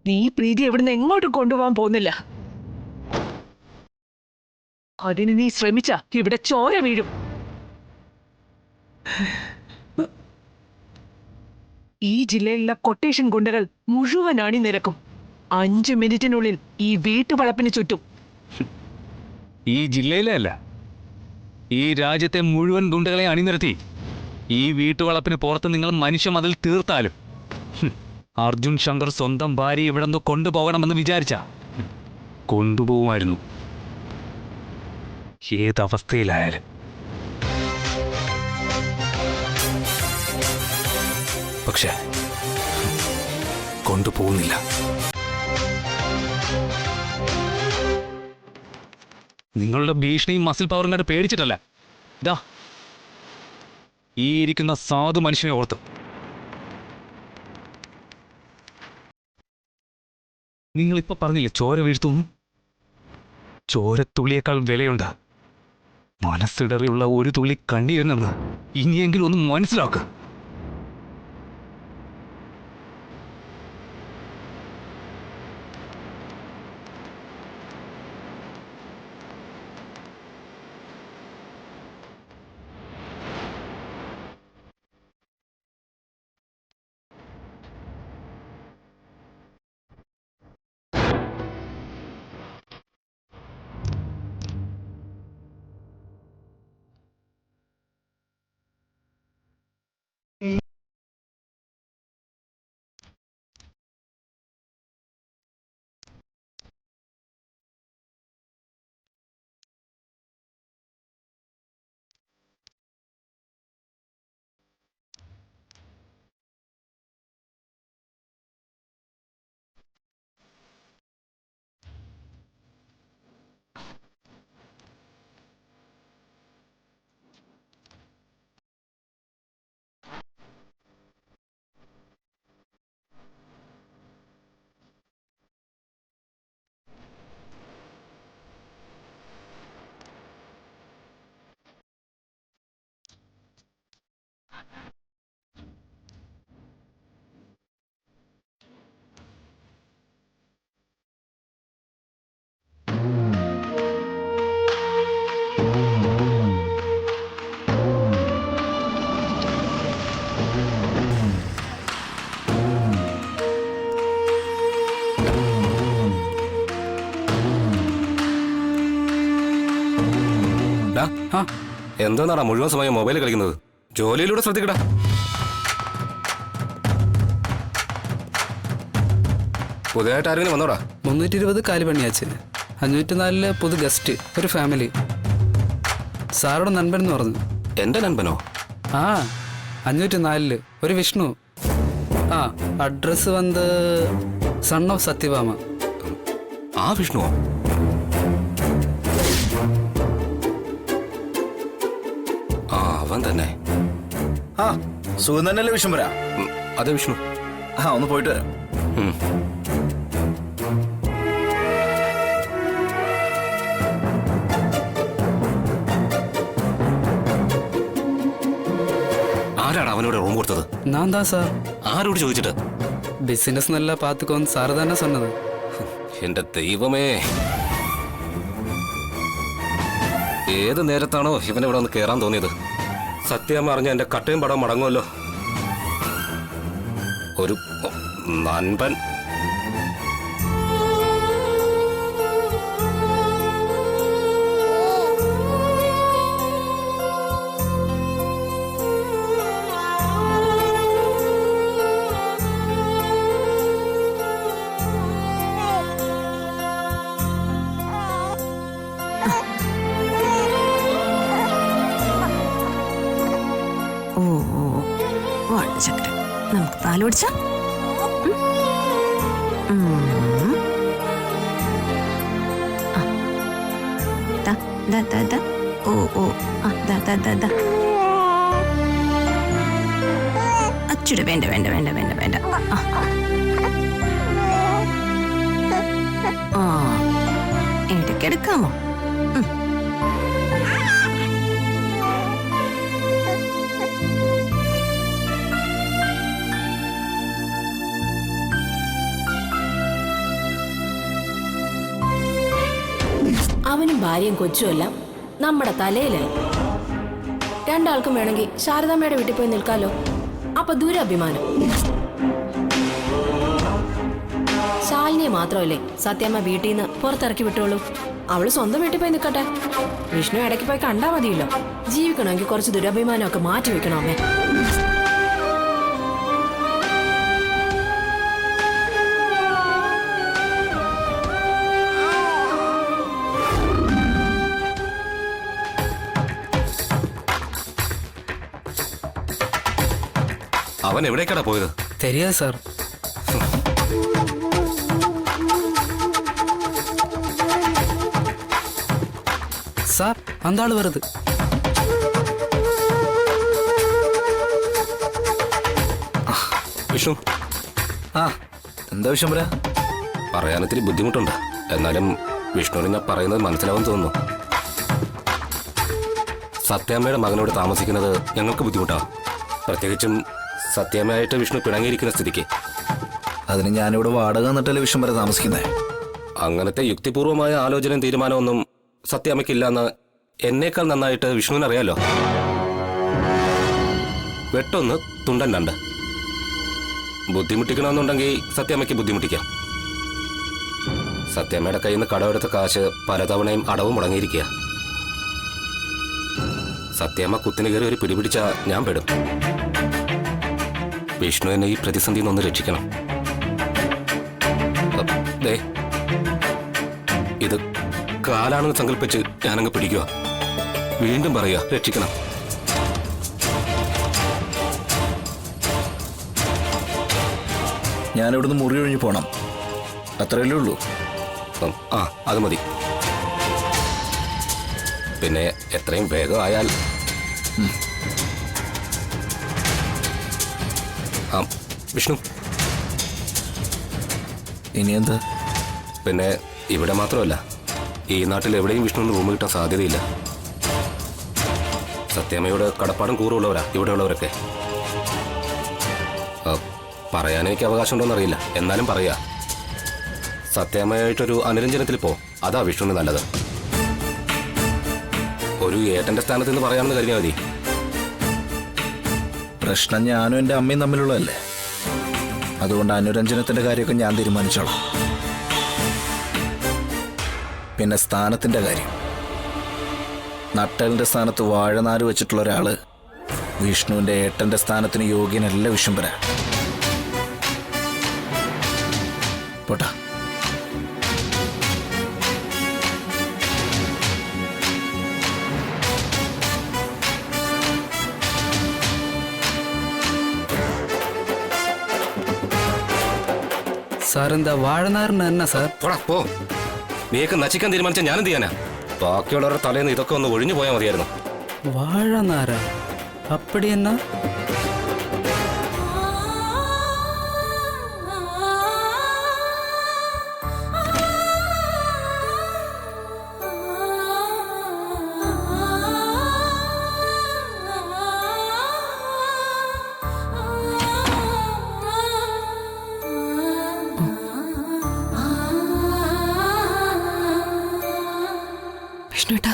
നീ പ്രീതി എവിടുന്ന് എങ്ങോട്ടും കൊണ്ടുപോകാൻ പോകുന്നില്ല. അതിന് നീ ശ്രമിച്ച ഇവിടെ ചോര വീഴും. ഈ ജില്ലയിലുള്ള കൊട്ടേഷൻ ഗുണ്ടകൾ മുഴുവൻ അണിനിരക്കും. 5 മിനിറ്റിനുള്ളിൽ ഈ വീട്ടുവളപ്പിന് ചുറ്റും. ഈ ജില്ലയിലെ അല്ല, ഈ രാജ്യത്തെ മുഴുവൻ ഗുണ്ടകളെ അണിനിരത്തി ഈ വീട്ടുവളപ്പിന് പുറത്ത് നിങ്ങൾ മനുഷ്യ മതിൽ തീർത്താലും അർജുൻ ശങ്കർ സ്വന്തം ഭാര്യ ഇവിടെ നിന്ന് കൊണ്ടുപോകണമെന്ന് വിചാരിച്ച കൊണ്ടുപോകുമായിരുന്നു, ഏതവസ്ഥയിലായാലും. പക്ഷെ കൊണ്ടുപോകുന്നില്ല. നിങ്ങളുടെ ഭീഷണിയും മസിൽ പവറും കണ്ട് പേടിച്ചിട്ടല്ല. ഇതാ ഈ ഇരിക്കുന്ന സാധു മനുഷ്യനെ ഓർത്ത്. നിങ്ങളിപ്പോൾ പറഞ്ഞില്ലേ ചോര വീഴ്ത്തുന്നു. ചോരത്തുള്ളിയേക്കാൾ വിലയുണ്ട് മനസ്സിടറിയുള്ള ഒരു തുള്ളി കണ്ണീരിനെന്ന് ഇനിയെങ്കിലും ഒന്ന് മനസ്സിലാക്കുക. എന്താന്നാടാ മുഴുവൻ സമയം മൊബൈൽ കളിക്കുന്നത്? ജോലിയിലൂടെ ശ്രദ്ധിക്കടാ. പുതിയതായിട്ട് ആരെങ്കിലും വന്നോടാ? 320 കാലിപണിയാച്ച്, 504 പുതു ഗസ്റ്റ്, ഒരു ഫാമിലി. സാറുടെ നൻപൻ എന്ന് പറഞ്ഞു. എന്റെ നൻപനോ? ആ 504 ഒരു വിഷ്ണു. ആ അഡ്രസ് വന്ന് സൺ ഓഫ് സത്യഭാമ. ആ വിഷ്ണുവോ? അവൻ തന്നെ. ആ സുഖം തന്നെയല്ലേ വിഷ്ണുപുര? അതെ വിഷ്ണു. ആ ഒന്ന് പോയിട്ട് വരാം. ആരാണ് അവനോട് റൂം കൊടുത്തത്? ഞാൻ താ സാർ. ആരോട് ചോദിച്ചിട്ട്? ബിസിനസ് നല്ല പാത്തുക്കോന്ന് സാറ് തന്നെ சொன்னது. എന്റെ ദൈവമേ, ഏത് നേരത്താണോ ഇവനിവിടെ ഒന്ന് കയറാൻ തോന്നിയത്? സത്യം അറിഞ്ഞ എന്റെ കട്ടയും പടം മടങ്ങുമല്ലോ. ഒരു നൻപൻ. ചക്കര നമുക്ക് പാല് കുടിച്ച. ഓ ഓ അച്ചുടെ വേണ്ട വേണ്ട വേണ്ട വേണ്ട വേണ്ട. ആ ഇടയ്ക്കെടുക്കാമോ? ഭാര്യയും കൊച്ചുമെല്ലാം നമ്മുടെ തലയിലായി. രണ്ടാൾക്കും വേണമെങ്കിൽ ശാരദാമ്മയുടെ വീട്ടിൽ പോയി നിൽക്കാലോ. അപ്പൊ ദുരഭിമാനം. ശാലിനിയെ മാത്രമല്ലേ സത്യമ്മ വീട്ടിൽ നിന്ന് പുറത്തിറക്കി വിട്ടോളൂ. അവള് സ്വന്തം വീട്ടിൽ പോയി നിൽക്കട്ടെ. വിഷ്ണു ഇടയ്ക്ക് പോയി കണ്ടാ മതിയല്ലോ. ജീവിക്കണമെങ്കിൽ കുറച്ച് ദുരഭിമാനമൊക്കെ മാറ്റി വെക്കണം അമ്മേ. അവൻ എവിടേക്കാടാ പോയത്? தெரியாது സാർ. സാർ அந்த ஆள் வருது. വിഷ്ണു, ആ എന്താ വിശ്വംഭര? പറയാനിത്തിരി ബുദ്ധിമുട്ടുണ്ട്. എന്നാലും വിഷ്ണുവിന് ഞാൻ പറയുന്നത് മനസ്സിലാവും തോന്നുന്നു. സത്യാമ്മയുടെ മകനോട് താമസിക്കുന്നത് ഞങ്ങൾക്ക് ബുദ്ധിമുട്ടാണ്. പ്രത്യേകിച്ചും സത്യാമ്മയായിട്ട് വിഷ്ണു പിണങ്ങിയിരിക്കുന്ന സ്ഥിതിക്ക്. അതിന് ഞാനിവിടെ വാടക എന്നിട്ടല്ലേ വിശ്വംഭര താമസിക്കുന്നേ. അങ്ങനത്തെ യുക്തിപൂർവമായ ആലോചനയും തീരുമാനമൊന്നും സത്യാമ്മയ്ക്കില്ലെന്ന് എന്നേക്കാൾ നന്നായിട്ട് വിഷ്ണുവിനറിയാലോ. വെട്ടൊന്ന് തുണ്ടൻ രണ്ട്. ബുദ്ധിമുട്ടിക്കണമെന്നുണ്ടെങ്കിൽ സത്യാമ്മയ്ക്ക് ബുദ്ധിമുട്ടിക്കാം. സത്യാമ്മയുടെ കയ്യിൽ നിന്ന് കടമെടുത്ത കാശ് പലതവണയും അടവും മുടങ്ങിയിരിക്കുക. സത്യാമ്മ കുത്തിന് കയറി ഒരു പിടിപിടിച്ചാ ഞാൻ പെടും. വിഷ്ണു എന്നെ ഈ പ്രതിസന്ധിയിൽ നിന്ന് രക്ഷിക്കണം. ദേ, ഇത് കാലാണെന്ന് സങ്കല്പിച്ച് ഞാനങ്ങ് പിടിക്കുക. വീണ്ടും പറയുക, രക്ഷിക്കണം. ഞാനിവിടുന്ന് മുറി ഒഴിഞ്ഞു പോണം, അത്രയല്ലേ ഉള്ളൂ. ആ, അത് മതി. പിന്നെ എത്രയും വേഗം ആയാൽ. ആ വിഷ്ണു, ഇനി എന്താ? പിന്നെ ഇവിടെ മാത്രമല്ല, ഈ നാട്ടിൽ എവിടെയും വിഷ്ണുവിന് റൂം കിട്ടാൻ സാധ്യതയില്ല. സത്യാമ്മയോട് കടപ്പാടും കൂറുള്ളവരാ ഇവിടെയുള്ളവരൊക്കെ. പറയാൻ എനിക്ക് അവകാശമുണ്ടോയെന്നറിയില്ല, എന്നാലും പറയാ. സത്യാമ്മയായിട്ടൊരു അനുരഞ്ജനത്തിൽ പോ. അതാ വിഷ്ണുവിന് നല്ലത്. ഒരു ഏട്ടന്റെ സ്ഥാനത്ത് നിന്ന് പറയാമെന്ന് കരുതിയാൽ മതി. പ്രശ്നം ഞാനും എൻ്റെ അമ്മയും തമ്മിലുള്ളതല്ലേ. അതുകൊണ്ട് അനുരഞ്ജനത്തിന്റെ കാര്യമൊക്കെ ഞാൻ തീരുമാനിച്ചോളാം. പിന്നെ സ്ഥാനത്തിന്റെ കാര്യം, നട്ടലിന്റെ സ്ഥാനത്ത് വാഴനാര് വെച്ചിട്ടുള്ള ഒരാള് വിഷ്ണുവിന്റെ ഏട്ടന്റെ സ്ഥാനത്തിന് യോഗ്യനല്ല വിശ്വംഭര. പോട്ടാ. സാർ എന്താ വാഴനാറിന് തന്നെ സാർ? പോടാ പോ. നീയൊക്കെ നശിക്കാൻ തീരുമാനിച്ച ഞാനെന്ത് ചെയ്യാനാ? ബാക്കിയുള്ളവരുടെ തലേന്ന് ഇതൊക്കെ ഒന്ന് ഒഴിഞ്ഞു പോയാൽ മതിയായിരുന്നു. വാഴനാര അപ്പടി എന്നാ? വിഷ്ണുട്ടാ,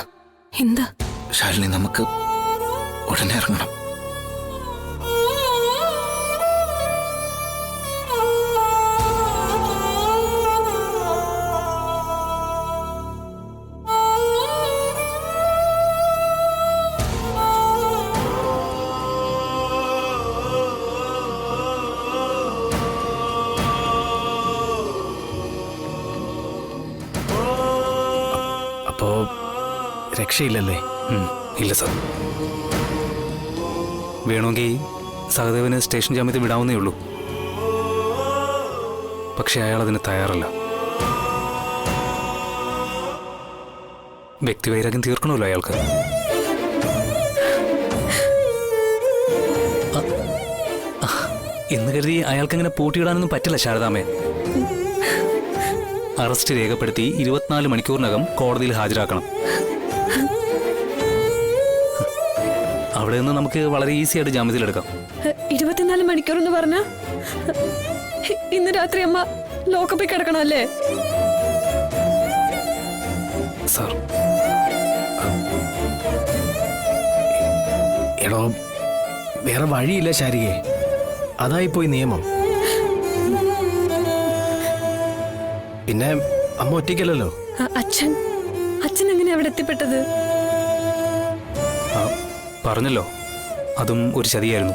എന്താ? ശാലിനി, നമുക്ക് ഉടനെ ഇറങ്ങണം. അപ്പോ രക്ഷയില്ലല്ലേ? ഇല്ല സാർ. വേണമെങ്കിൽ സഹദേവന് സ്റ്റേഷൻ ജാമ്യത്തിൽ വിടാവുന്നേ ഉള്ളൂ. പക്ഷെ അയാൾ അതിന് തയ്യാറല്ല. വ്യക്തിവൈരാഗ്യം തീർക്കണമല്ലോ അയാൾക്ക്. എന്ന് കരുതി അയാൾക്കങ്ങനെ പൂട്ടിയിടാനൊന്നും പറ്റില്ല ശാരദാമ്മേ. അറസ്റ്റ് രേഖപ്പെടുത്തി 24 മണിക്കൂറിനകം കോടതിയിൽ ഹാജരാക്കണം. അവിടെ നിന്ന് നമുക്ക് വളരെ ഈസി ആയിട്ട് ജാമ്യത്തിലെടുക്കാം. 24 മണിക്കൂർ എന്ന് പറഞ്ഞ ഇന്ന് രാത്രി അമ്മ ലോക്കപ്പിൽ കിടക്കണമല്ലേ? സാർ, എടോ വേറെ വഴിയില്ല ശാരികെ, അതായിപ്പോയി നിയമം. പിന്നെ അമ്മ ഒറ്റയ്ക്കല്ലല്ലോ. അച്ഛൻ എങ്ങനെ അവിടെ എത്തിപ്പെട്ടത്? പറഞ്ഞല്ലോ, അതും ഒരു ചതിയായിരുന്നു.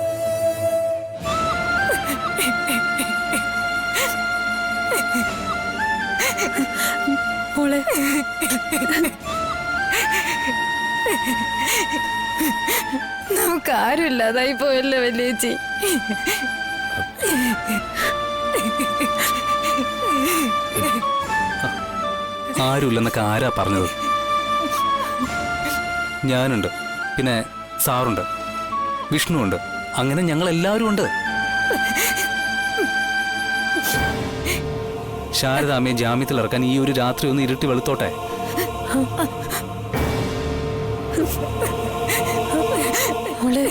മോളെ, നമുക്ക് ആരുമില്ലാതായി പോയല്ലോ വലിയേച്ചി. ആരുമില്ലെന്നൊക്കെ ആരാ പറഞ്ഞത്? ഞാനുണ്ട്, പിന്നെ സാറുണ്ട്, വിഷ്ണുവുണ്ട്, അങ്ങനെ ഞങ്ങൾ എല്ലാവരും ഉണ്ട്. ശാരദാമ്മയെ ജാമ്യത്തിൽ ഇറക്കാൻ ഈ ഒരു രാത്രി ഒന്ന് ഇരുട്ടി വെളുത്തോട്ടെ. മോളെ,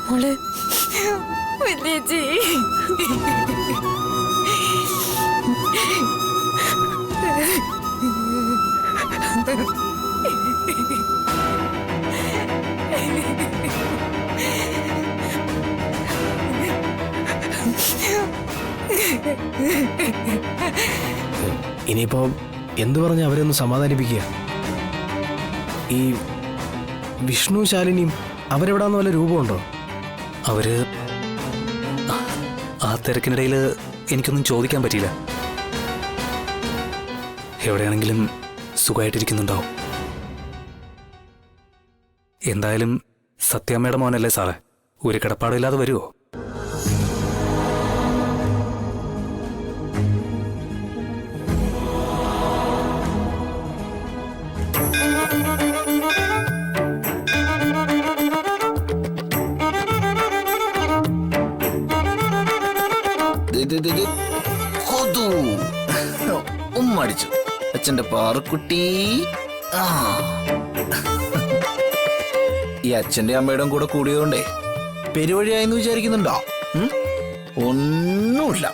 മോളെ, വലിയേച്ചി. ഇനിയിപ്പോ എന്തു പറഞ്ഞ അവരെ ഒന്ന് സമാധാനിപ്പിക്കുക. ഈ വിഷ്ണു ശാലിനിയും അവരെവിടാന്ന് വല്ല രൂപമുണ്ടോ? അവര് ആ തിരക്കിനിടയിൽ എനിക്കൊന്നും ചോദിക്കാൻ പറ്റിയില്ല. എവിടെയാണെങ്കിലും സുഖമായിട്ടിരിക്കുന്നുണ്ടാവും. എന്തായാലും സത്യാമ്മയുടെ മോനല്ലേ സാറേ, ഒരു കിടപ്പാടില്ലാതെ വരുമോ? ഉമ്മടിച്ചു അച്ഛന്റെ പാറക്കുട്ടി. ഈ അച്ഛന്റെ അമ്മയുടെ കൂടെ കൂടിയതുകൊണ്ടേ പെരുവഴിയായെന്ന് വിചാരിക്കുന്നുണ്ടോ? ഒന്നുമില്ല,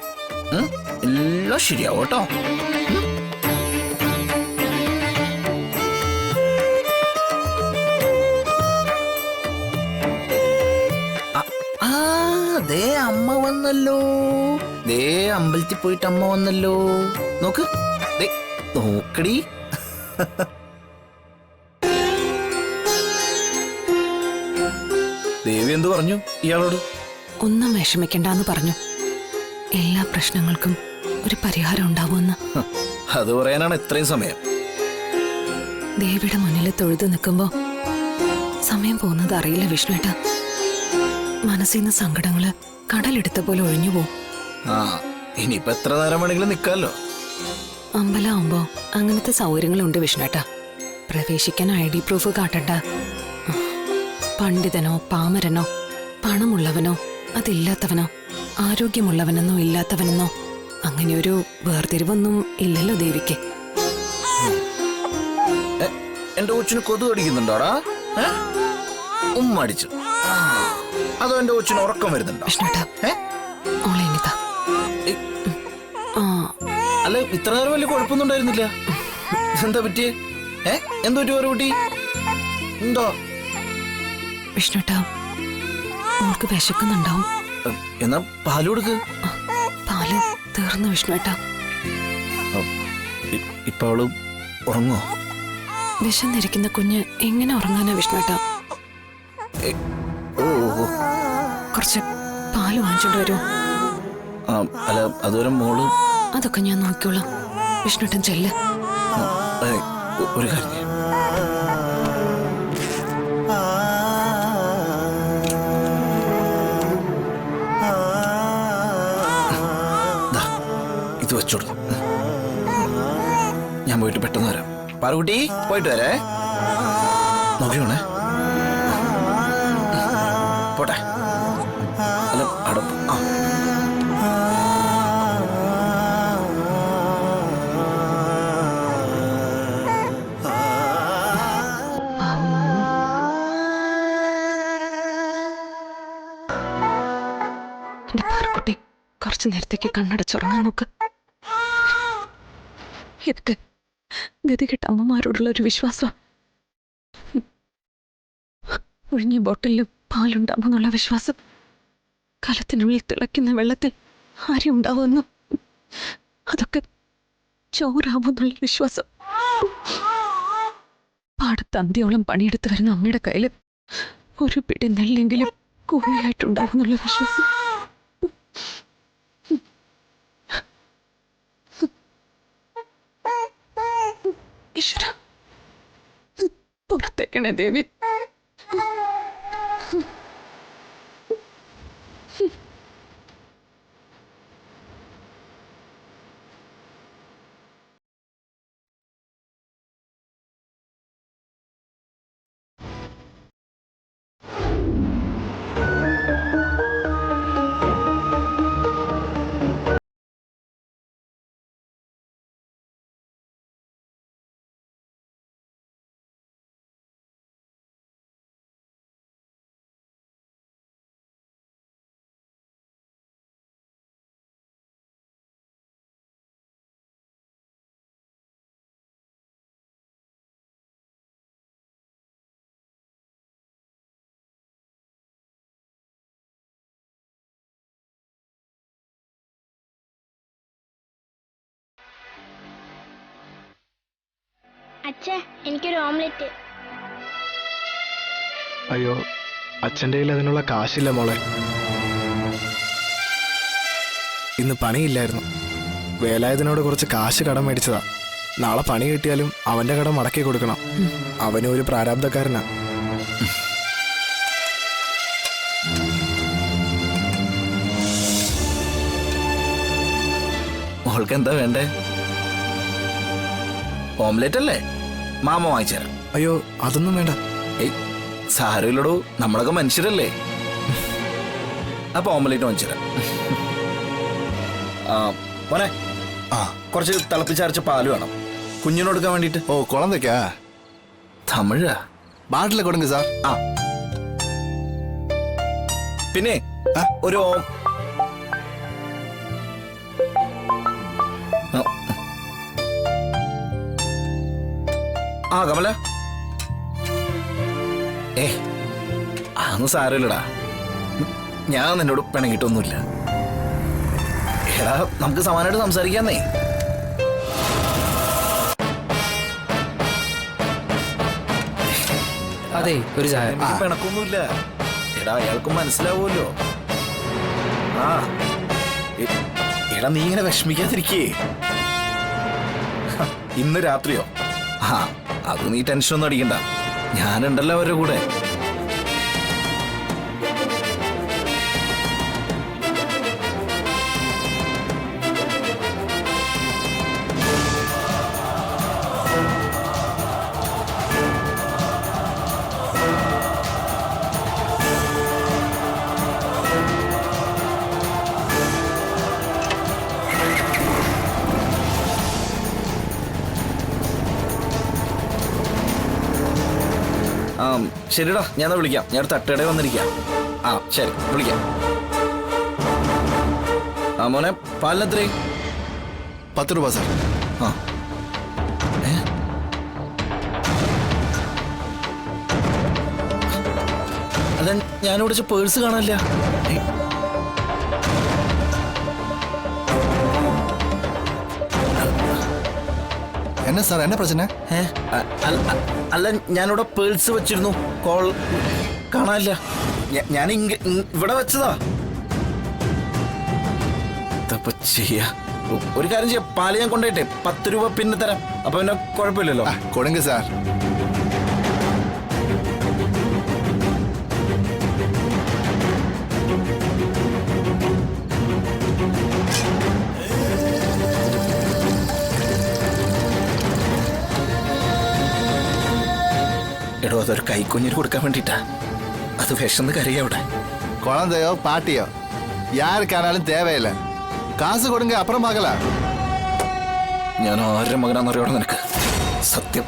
എല്ലാം ശരിയാവും കേട്ടോ. ദേ അമ്മ വന്നല്ലോ, ദേ അമ്പലത്തിൽ പോയിട്ട് അമ്മ വന്നല്ലോ. നോക്ക്, നോക്കടി. ദേവി എന്തു പറഞ്ഞു ഇയാളോട്? ഒന്നും വിഷമിക്കണ്ടെന്ന് പറഞ്ഞു. എല്ലാ പ്രശ്നങ്ങൾക്കും ഒരു പരിഹാരം ഉണ്ടാവുമെന്ന്. അത് പറയാനാണ് ഇത്രയും സമയം. ദേവിയുടെ മുന്നിൽ തൊഴുതു നിൽക്കുമ്പോ സമയം പോകുന്നത് അറിയില്ല വിഷ്ണുവേട്ടാ. മനസ്സിൽ നിന്ന് സങ്കടങ്ങള് കടലെടുത്ത പോലെ ഒഴിഞ്ഞു പോവും. ഇനിയിപ്പോ എത്ര നേരം വേണമെങ്കിലും നിക്കാലോ. അമ്പലമാകുമ്പോ അങ്ങനത്തെ സൗകര്യങ്ങളുണ്ട് വിഷ്ണുവേട്ടാ. പ്രവേശിക്കാൻ ID പ്രൂഫ് കാട്ടണ്ട. പണ്ഡിതനോ പാമരനോ പണമുള്ളവനോ അതില്ലാത്തവനോ ആരോഗ്യമുള്ളവനെന്നോ ഇല്ലാത്തവനെന്നോ അങ്ങനെയൊരു വേർതിരിവൊന്നും ഇല്ലല്ലോ ദേവിക്ക്. എന്റെ കൊച്ചിന് കൊതു കടിക്കുന്നുണ്ടോടാ? ഉമ്മടിച്ചു. അതോ എന്റെ കൊച്ചിന് ഉറക്കം വരുന്നുണ്ടോ? അല്ല, ഇത്ര നേരം വലിയ കുഴപ്പമൊന്നും ഉണ്ടായിരുന്നില്ല. എന്താ പറ്റിയേ? എന്തോ പറ്റി വേറെ കുട്ടി? എന്തോ വിഷ്ണുട്ടാ, മോൾക്ക് വിശക്കുന്നുണ്ടാവും. എന്നാ പാല് കൊടുക്ക്. പാല് തീർന്നു വിഷ്ണുട്ടാ. ഇപ്പൊ അവള് ഉറങ്ങോ? വിശന്നിരിക്കുന്ന കുഞ്ഞ് എങ്ങനെ ഉറങ്ങാനാ വിഷ്ണുട്ടാ? കുറച്ച് പാല് വാങ്ങിച്ചോണ്ട് വരുമോ? അല്ല, അതുവരെ മോള്. അതൊക്കെ ഞാൻ നോക്കിക്കോളാം. വിഷ്ണുട്ടൻ ചെല്ല്. ഒരു കാര്യം ചെയ്യാം. ദാ, ഇത് വെച്ചോളൂ. ഞാൻ പോയിട്ട് പെട്ടെന്ന് വരാം. പാറുകുട്ടി പോയിട്ട് വരേ. നോക്കിയോണേ. പോട്ടെ. അല്ല അടപ്പ്. ആ എന്റെ പാറക്കുട്ടി കുറച്ചു നേരത്തേക്ക് കണ്ണടച്ചുറങ്ങാൻ നോക്ക്. ഇതൊക്കെ ഗതികെട്ട അമ്മമാരോടുള്ള ഒരു വിശ്വാസം. ഒഴിഞ്ഞ ബോട്ടിലിൽ പാലുണ്ടാവുമെന്നുള്ള വിശ്വാസം. കലത്തിനുള്ളിൽ തിളയ്ക്കുന്ന വെള്ളത്തിൽ ആരും ഉണ്ടാവുമെന്നും അതൊക്കെ ചോറാവുമെന്നുള്ള വിശ്വാസം. പാടത്ത് അന്ത്യോളം പണിയെടുത്ത് വരുന്ന അമ്മയുടെ കയ്യിൽ ഒരു പിടി നെല്ലെങ്കിലും കൂലിയായിട്ടുണ്ടാവുമെന്നുള്ള വിശ്വാസം. ഈശ്വര, പുറത്തേക്കണേ ദേവി. അച്ഛാ, എനിക്കൊരു ഓംലെറ്റ്. അയ്യോ, അച്ഛൻ്റെ കയ്യിൽ അതിനുള്ള കാശില്ല മോളെ. ഇന്ന് പണിയില്ലായിരുന്നു. വേലായുധനോട് കുറച്ച് കാശ് കടം മേടിച്ചതാ. നാളെ പണി കിട്ടിയാലും അവന്റെ കടം മടക്കി കൊടുക്കണം. അവനും ഒരു പ്രാരാബ്ധക്കാരനാ. മോൾക്ക് എന്താ വേണ്ടേ? ഓംലെറ്റ് അല്ലേ? മാമ വാങ്ങിച്ചുതരാം. അയ്യോ, അതൊന്നും വേണ്ട. ഏയ് സാരമില്ലടോ, നമ്മളൊക്കെ മനുഷ്യരല്ലേ. അപ്പൊ ഓംലെറ്റ് വാങ്ങിച്ചുതരാം. മോനെ, കുറച്ച് തിളപ്പിച്ചരച്ച പാല് വേണം കുഞ്ഞിന് കൊടുക്കാൻ വേണ്ടിട്ട്. ഓ, കുളന്തയ്ക്കാ? തമിഴാ? ബാട്ടിലെ കൊടുങ്ക സാർ. ആ പിന്നെ ഒരു ആ കമല, അതൊന്നും സാരമില്ലടാ. ഞാൻ നിന്നോട് പിണങ്ങിയിട്ടൊന്നുമില്ല. എടാ, നമുക്ക് സമാനമായിട്ട് സംസാരിക്കാന്നേ. അതെ, ഒരു ചായ. എനിക്ക് പിണക്കൊന്നുമില്ല. എടാ, അയാൾക്കും മനസ്സിലാവുമല്ലോ. ആ എടാ, നീ ഇങ്ങനെ വിഷമിക്കാതിരിക്കേ. ഇന്ന് രാത്രിയോ? ആ, അത് നീ ടെൻഷനൊന്നും അടിക്കണ്ട. ഞാനുണ്ടല്ലോ അവരുടെ കൂടെ. ശരിടാ, ഞാൻ വിളിക്കാം. ഞാൻ ഒരു തട്ടയുടെ വന്നിരിക്കാം. ആ ശരി, വിളിക്കാം. ആ മോനെ, പാലിനെത്രേ? 10 രൂപ സാർ. ആ അല്ല, ഞാനിവിടെ പേഴ്സ് കാണാനില്ല. എന്നാ സാർ, എന്നാ പ്രശ്നം? അല്ല, ഞാനിവിടെ പേഴ്സ് വെച്ചിരുന്നു. കോൾ കാണാനില്ല. ഞാൻ ഇവിടെ വെച്ചതാ. എന്താ ചെയ്യാ? ഒരു കാര്യം ചെയ്യാം, പാല് ഞാൻ കൊണ്ടുപോയിട്ടെ 10 രൂപ പിന്നെ തരാം. അപ്പൊ പിന്നെ കുഴപ്പമില്ലല്ലോ. കൊടുങ്ക സാർ. എടോ അതൊരു കൈക്കുഞ്ഞിന് കൊടുക്കാൻ വേണ്ടിട്ടാ. അത് വിശന്ന് കരയാ അവിടെ. குழந்தையோ பாட்டியோ யாருக்கானாலும் தேவையில்லை. காசு கொடுங்க, அப்புறம் பார்க்கலாம். ഞാൻ ആരുടെ മകനാന്നറിയോടെ നിനക്ക്? സത്യം